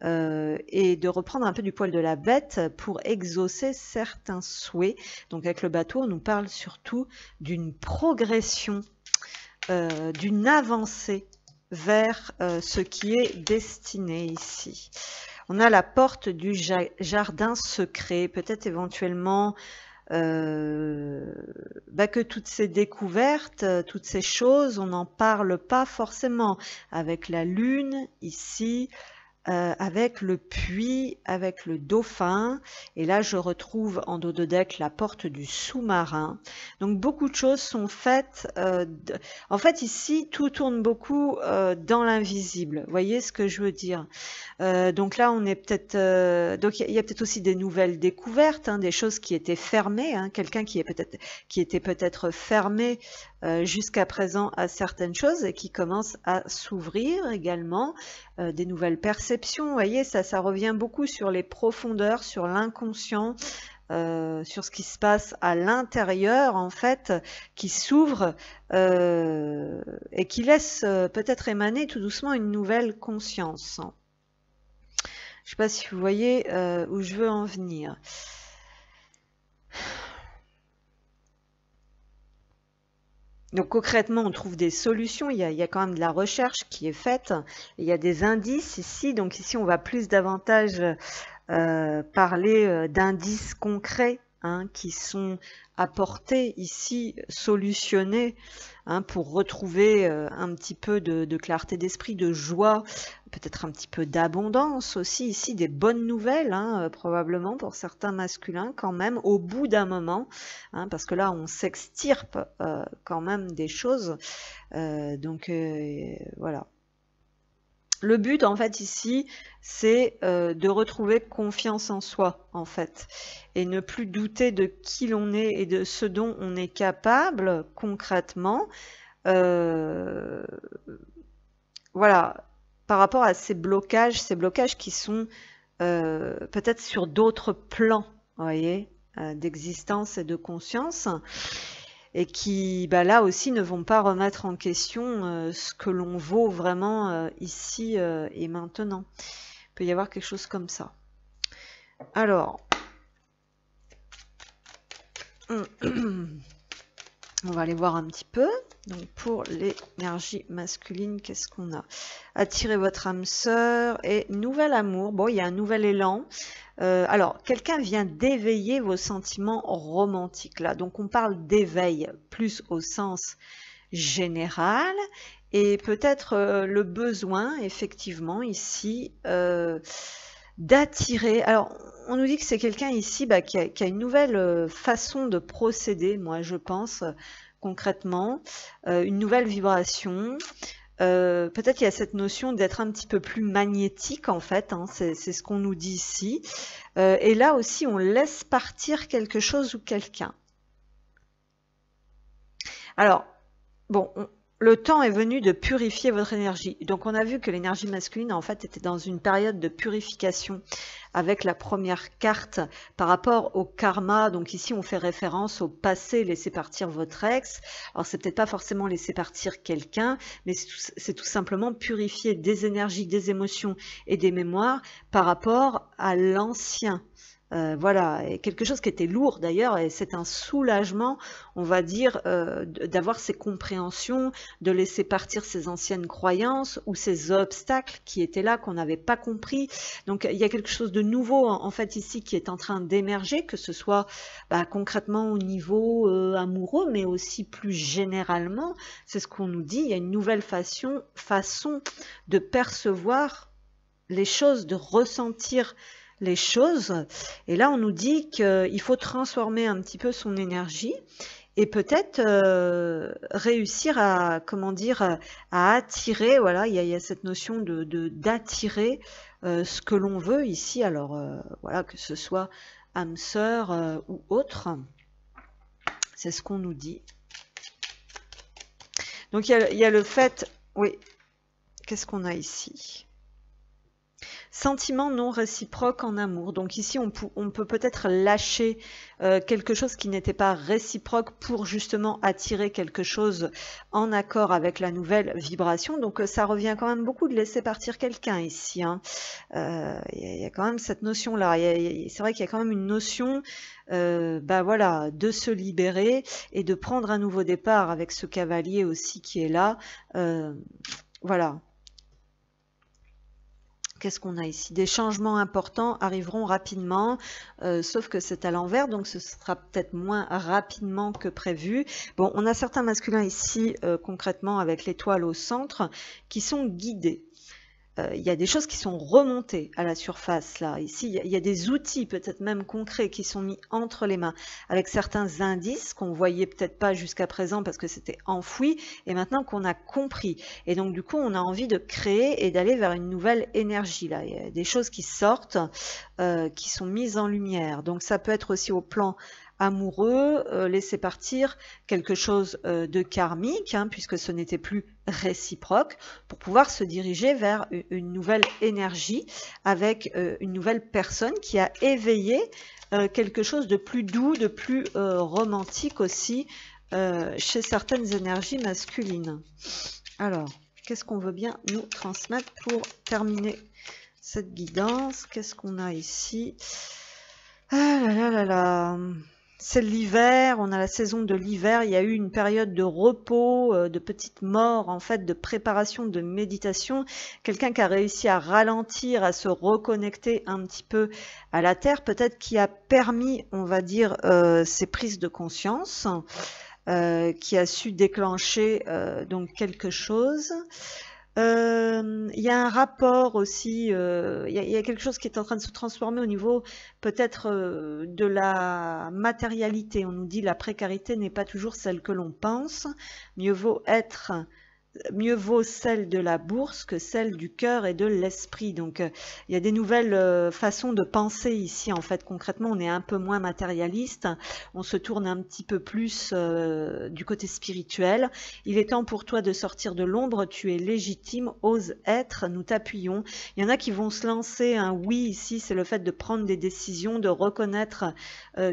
et de reprendre un peu du poil de la bête pour exaucer certains souhaits. Donc avec le bateau, on nous parle surtout d'une progression, d'une avancée vers ce qui est destiné ici. On a la porte du jardin secret, peut-être éventuellement que toutes ces découvertes, toutes ces choses, on n'en parle pas forcément. Avec la lune ici, avec le puits, avec le dauphin, et là je retrouve en dos de deck la porte du sous-marin. Donc beaucoup de choses sont faites, en fait ici tout tourne beaucoup dans l'invisible, vous voyez ce que je veux dire. Donc là on est peut-être, donc il y a peut-être aussi des nouvelles découvertes, hein, des choses qui étaient fermées, hein, quelqu'un qui était peut-être fermé jusqu'à présent à certaines choses et qui commence à s'ouvrir également, des nouvelles perceptions. Vous voyez, ça revient beaucoup sur les profondeurs, sur l'inconscient, sur ce qui se passe à l'intérieur en fait, qui s'ouvre et qui laisse peut-être émaner tout doucement une nouvelle conscience. Je ne sais pas si vous voyez où je veux en venir. Donc concrètement, on trouve des solutions, il y a quand même de la recherche qui est faite, il y a des indices ici, donc ici on va plus davantage parler d'indices concrets, hein, qui sont apportés ici, solutionnés, hein, pour retrouver un petit peu de clarté d'esprit, de joie, peut-être un petit peu d'abondance aussi, ici des bonnes nouvelles, hein, probablement pour certains masculins quand même, au bout d'un moment, hein, parce que là on s'extirpe quand même des choses, donc voilà. Le but en fait ici, c'est de retrouver confiance en soi en fait, et ne plus douter de qui l'on est et de ce dont on est capable concrètement. Voilà, par rapport à ces blocages qui sont peut-être sur d'autres plans, vous voyez, d'existence et de conscience, et qui là aussi ne vont pas remettre en question ce que l'on vaut vraiment ici et maintenant. Il peut y avoir quelque chose comme ça. Alors, on va aller voir un petit peu. Donc pour l'énergie masculine, qu'est-ce qu'on a? Attirez votre âme sœur et nouvel amour. Bon, il y a un nouvel élan. Alors, quelqu'un vient d'éveiller vos sentiments romantiques là. Donc on parle d'éveil plus au sens général et peut-être le besoin effectivement ici d'attirer. Alors on nous dit que c'est quelqu'un ici qui a une nouvelle façon de procéder, moi je pense concrètement, une nouvelle vibration. Peut-être il y a cette notion d'être un petit peu plus magnétique en fait, hein, c'est ce qu'on nous dit ici. Et là aussi on laisse partir quelque chose ou quelqu'un. Alors, bon, le temps est venu de purifier votre énergie. Donc on a vu que l'énergie masculine en fait était dans une période de purification avec la première carte par rapport au karma. Donc ici on fait référence au passé, laisser partir votre ex. Alors c'est peut-être pas forcément laisser partir quelqu'un, mais c'est tout simplement purifier des énergies, des émotions et des mémoires par rapport à l'ancien. Voilà, et quelque chose qui était lourd d'ailleurs, et c'est un soulagement, on va dire, d'avoir ces compréhensions, de laisser partir ces anciennes croyances ou ces obstacles qui étaient là, qu'on n'avait pas compris. Donc il y a quelque chose de nouveau en fait ici qui est en train d'émerger, que ce soit concrètement au niveau amoureux, mais aussi plus généralement. C'est ce qu'on nous dit, il y a une nouvelle façon de percevoir les choses, de ressentir les choses. Et là, on nous dit qu'il faut transformer un petit peu son énergie et peut-être réussir à, comment dire, à attirer, voilà, il y a cette notion d'attirer ce que l'on veut ici, alors voilà, que ce soit âme sœur ou autre. C'est ce qu'on nous dit. Donc il y a le fait, oui, qu'est-ce qu'on a ici ? Sentiment non réciproque en amour. Donc ici, on peut peut-être lâcher quelque chose qui n'était pas réciproque pour justement attirer quelque chose en accord avec la nouvelle vibration. Donc ça revient quand même beaucoup de laisser partir quelqu'un ici. Hein. Y a quand même cette notion-là. C'est vrai qu'il y a quand même une notion voilà, de se libérer et de prendre un nouveau départ avec ce cavalier aussi qui est là. Voilà. Qu'est-ce qu'on a ici? Des changements importants arriveront rapidement, sauf que c'est à l'envers, donc ce sera peut-être moins rapidement que prévu. Bon, on a certains masculins ici, concrètement, avec l'étoile au centre, qui sont guidés. Il y a des choses qui sont remontées à la surface là. Ici, il y a des outils peut-être même concrets qui sont mis entre les mains avec certains indices qu'on voyait peut-être pas jusqu'à présent parce que c'était enfoui et maintenant qu'on a compris. Et donc du coup, on a envie de créer et d'aller vers une nouvelle énergie là. Il y a des choses qui sortent, qui sont mises en lumière. Donc ça peut être aussi au plan amoureux, laisser partir quelque chose de karmique, hein, puisque ce n'était plus réciproque, pour pouvoir se diriger vers une nouvelle énergie avec une nouvelle personne qui a éveillé quelque chose de plus doux, de plus romantique aussi chez certaines énergies masculines. Alors, qu'est-ce qu'on veut bien nous transmettre pour terminer cette guidance? Qu'est-ce qu'on a ici? Ah là là là là. C'est l'hiver, on a la saison de l'hiver, il y a eu une période de repos, de petite mort, en fait, de préparation, de méditation. Quelqu'un qui a réussi à ralentir, à se reconnecter un petit peu à la terre, peut-être qui a permis, on va dire, ces prises de conscience, qui a su déclencher donc quelque chose. Il y a un rapport aussi, il y a quelque chose qui est en train de se transformer au niveau peut-être de la matérialité. On nous dit la précarité n'est pas toujours celle que l'on pense. Mieux vaut celle de la bourse que celle du cœur et de l'esprit. Donc il y a des nouvelles façons de penser ici. En fait, concrètement, on est un peu moins matérialiste. On se tourne un petit peu plus du côté spirituel. Il est temps pour toi de sortir de l'ombre. Tu es légitime, ose être. Nous t'appuyons. Il y en a qui vont se lancer un oui ici. C'est le fait de prendre des décisions, de reconnaître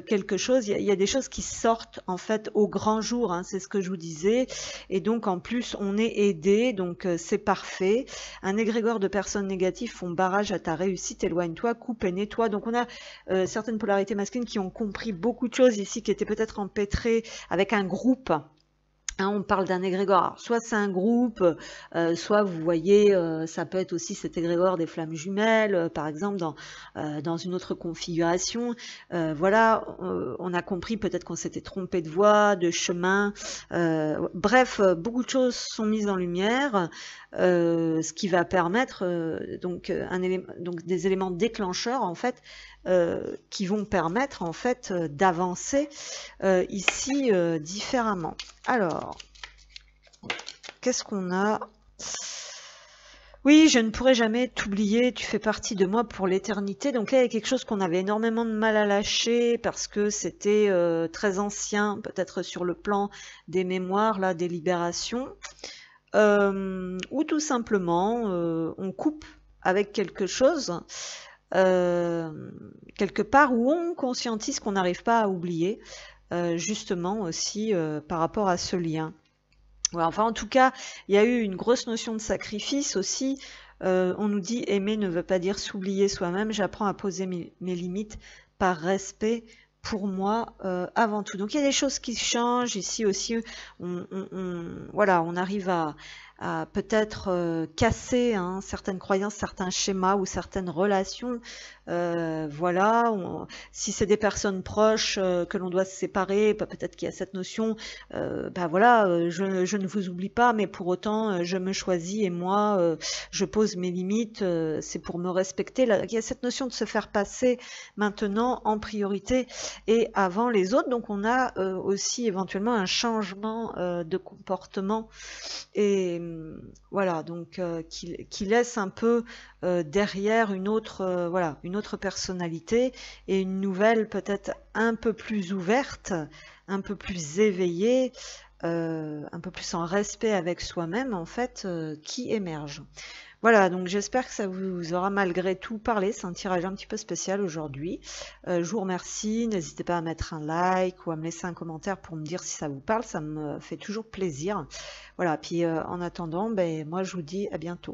quelque chose. Il y a des choses qui sortent en fait au grand jour. Hein, c'est ce que je vous disais. Et donc en plus, on est aidé, donc c'est parfait. Un égrégore de personnes négatives font barrage à ta réussite, éloigne-toi, coupe et nettoie. Donc on a certaines polarités masculines qui ont compris beaucoup de choses ici, qui étaient peut-être empêtrées avec un groupe. Hein, on parle d'un égrégore, alors, soit c'est un groupe, soit vous voyez, ça peut être aussi cet égrégore des flammes jumelles, par exemple dans une autre configuration. Voilà, on a compris peut-être qu'on s'était trompé de voie, de chemin. Bref, beaucoup de choses sont mises en lumière, ce qui va permettre donc des éléments déclencheurs en fait. Qui vont permettre en fait d'avancer ici différemment. Alors, qu'est-ce qu'on a? Oui, je ne pourrai jamais t'oublier, tu fais partie de moi pour l'éternité. Donc là, il y a quelque chose qu'on avait énormément de mal à lâcher parce que c'était très ancien, peut-être sur le plan des mémoires, là, des libérations. Ou tout simplement, on coupe avec quelque chose. Quelque part où on conscientise qu'on n'arrive pas à oublier, justement aussi par rapport à ce lien. Ouais, enfin, en tout cas, il y a eu une grosse notion de sacrifice aussi. On nous dit aimer ne veut pas dire s'oublier soi-même. J'apprends à poser mes limites par respect pour moi avant tout. Donc il y a des choses qui changent ici aussi. Voilà, on arrive à peut-être casser certaines croyances, certains schémas ou certaines relations. Voilà, si c'est des personnes proches que l'on doit se séparer, peut-être qu'il y a cette notion, voilà, je ne vous oublie pas, mais pour autant je me choisis et moi je pose mes limites, c'est pour me respecter. Il y a cette notion de se faire passer maintenant en priorité et avant les autres. Donc on a aussi éventuellement un changement de comportement et voilà, donc qui laisse un peu derrière une autre voilà, une autre personnalité et une nouvelle peut-être un peu plus ouverte, un peu plus éveillée, un peu plus en respect avec soi-même en fait, qui émerge. Voilà, donc j'espère que ça vous aura malgré tout parlé. C'est un tirage un petit peu spécial aujourd'hui. Je vous remercie. N'hésitez pas à mettre un like ou à me laisser un commentaire pour me dire si ça vous parle. Ça me fait toujours plaisir. Voilà, puis en attendant, moi je vous dis à bientôt.